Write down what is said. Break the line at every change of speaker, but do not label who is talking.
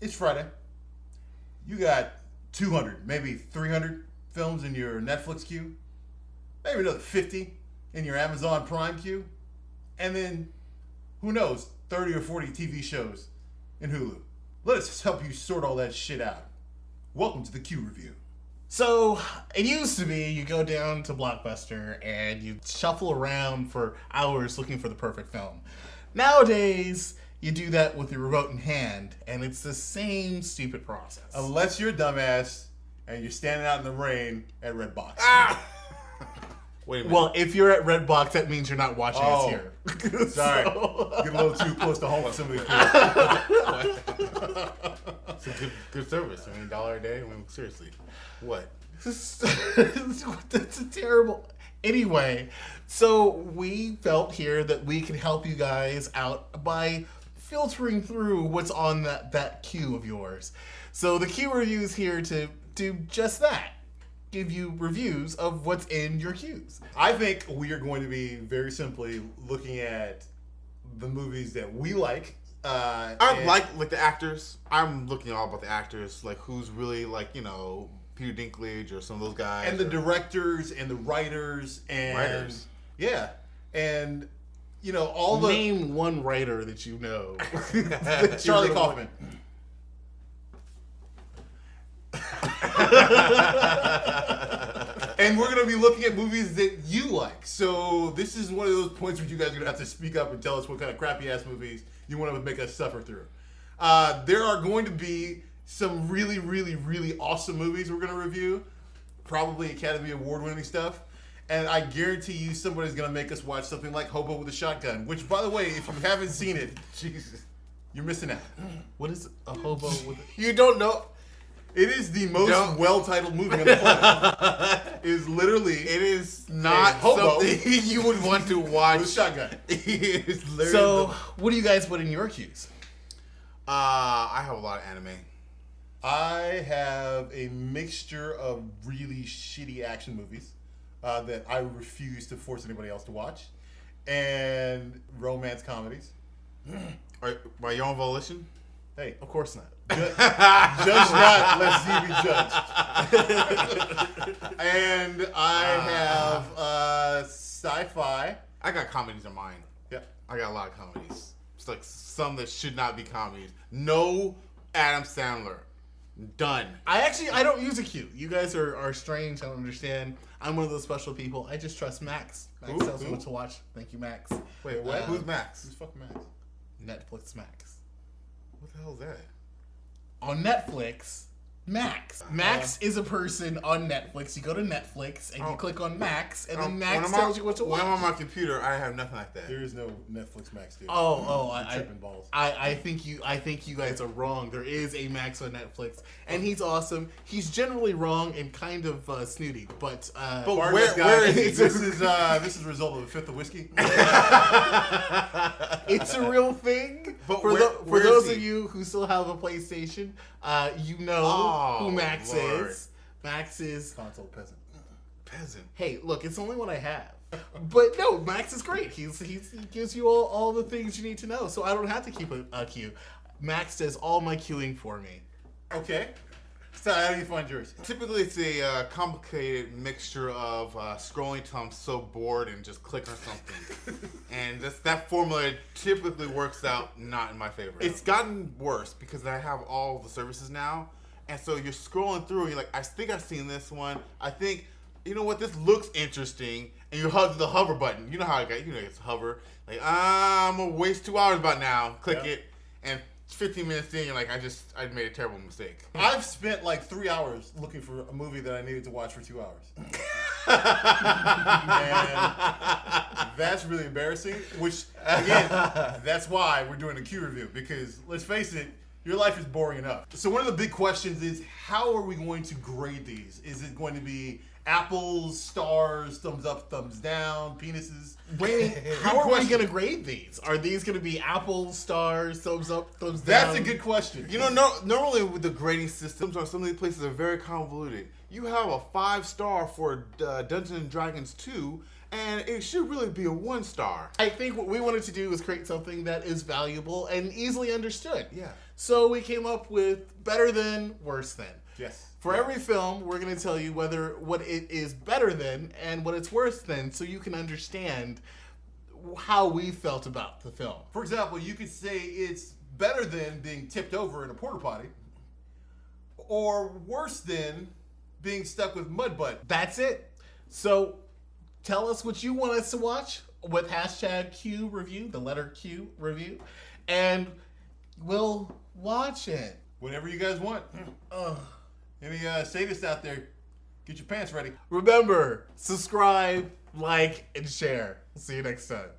It's Friday. You got 200, maybe 300 films in your Netflix queue. Maybe another 50 in your Amazon Prime queue. And then, who knows, 30 or 40 TV shows in Hulu. Let us help you sort all that shit out. Welcome to the Q Review.
So, it used to be you go down to Blockbuster and you shuffle around for hours looking for the perfect film. Nowadays, you do that with your remote in hand, and it's the same stupid process.
Unless you're a dumbass and you're standing out in the rain at Redbox.
Wait a minute.
Well, if you're at Redbox, that means you're not watching us here.
Sorry. Get a little too close to home for some of these people.
It's a good service. I mean, $1 a day. I mean, seriously, what?
That's a terrible. Anyway, so we felt here that we could help you guys out by filtering through what's on that queue of yours. So the Q Review is here to do just that. Give you reviews of what's in your queues.
I think we are going to be very simply looking at the movies that we like.
I like the actors. I'm looking all about the actors, like who's really Peter Dinklage or some of those guys,
and the directors and the writers and yeah, and all the
Name one writer that you know.
Charlie Kaufman. And we're going to be looking at movies that you like. So this is one of those points where you guys are going to have to speak up and tell us what kind of crappy-ass movies you want to make us suffer through. There are going to be some really, really, really awesome movies we're going to review. Probably Academy Award-winning stuff. And I guarantee you somebody's going to make us watch something like Hobo with a Shotgun. Which, by the way, if you haven't seen it, Jesus, you're missing out.
What is a hobo with?
You don't know.
It is the most well-titled movie on the planet. It is literally.
It is not
hobo
something you would want to watch.
With a shotgun.
It is literally
So, what do you guys put in your queues?
I have a lot of anime.
I have a mixture of really shitty action movies that I refuse to force anybody else to watch, and romance comedies.
By your own volition?
Hey,
Of course not.
judge not, lest ye be judged. And I have sci-fi.
I got comedies in mine.
Yeah.
I got a lot of comedies. It's like some that should not be comedies. No Adam Sandler. Done.
I don't use a queue. You guys are strange. I don't understand. I'm one of those special people. I just trust Max. Max tells me what to watch. Thank you, Max.
Wait, what? Who's Max?
Who's fucking Max?
Netflix Max.
What the hell is that?
On Netflix, Max. Max is a person on Netflix. You go to Netflix and you click on Max, and then Max tells you what to watch.
When I'm on my computer, I have nothing like that.
There is no Netflix Max, dude.
I
tripping balls.
I think you guys are wrong. There is a Max on Netflix, and he's awesome. He's generally wrong and kind of snooty, but
where is he? This is a result of a fifth of whiskey.
it's a real thing.
But
for
where
those
is he?
of you who still have a PlayStation, you know who Max
Lord.
is. Max is
Console peasant.
Peasant.
Hey, look, it's the only one I have. But no, Max is great. He gives you all the things you need to know, so I don't have to keep a queue. Max does all my queuing for me.
Okay. So how do you find yours?
Typically, it's a complicated mixture of scrolling till I'm so bored and just click on something. And that formula typically works out not in my favor. It's gotten worse because I have all the services now. And so you're scrolling through and you're like, I think I've seen this one. I think, you know what, this looks interesting. And you hug the hover button. You know how it's hover. Like, I'm going to waste 2 hours about now. Click it. And 15 minutes in, you're like, I made a terrible mistake.
I've spent like 3 hours looking for a movie that I needed to watch for 2 hours. And that's really embarrassing, which, again, that's why we're doing a Q review, because let's face it, your life is boring enough. So one of the big questions is, how are we going to grade these? Is it going to be apples, stars, thumbs up, thumbs down, penises?
Wait, how are we going to grade these? Are these going to be apples, stars, thumbs up, thumbs down?
That's a good question.
You know, normally with the grading systems on some of these places are very convoluted. You have a 5-star for Dungeons and Dragons 2, and it should really be a 1 star.
I think what we wanted to do was create something that is valuable and easily understood.
Yeah.
So we came up with better than, worse than.
Yes.
For every film, we're going to tell you what it is better than and what it's worse than, so you can understand how we felt about the film.
For example, you could say it's better than being tipped over in a porta potty, or worse than being stuck with mud butt.
That's it. So tell us what you want us to watch with hashtag Q review, the letter Q review, and we'll watch it.
Whatever you guys want. Any sadists out there, get your pants ready.
Remember, subscribe, like, and share. See you next time.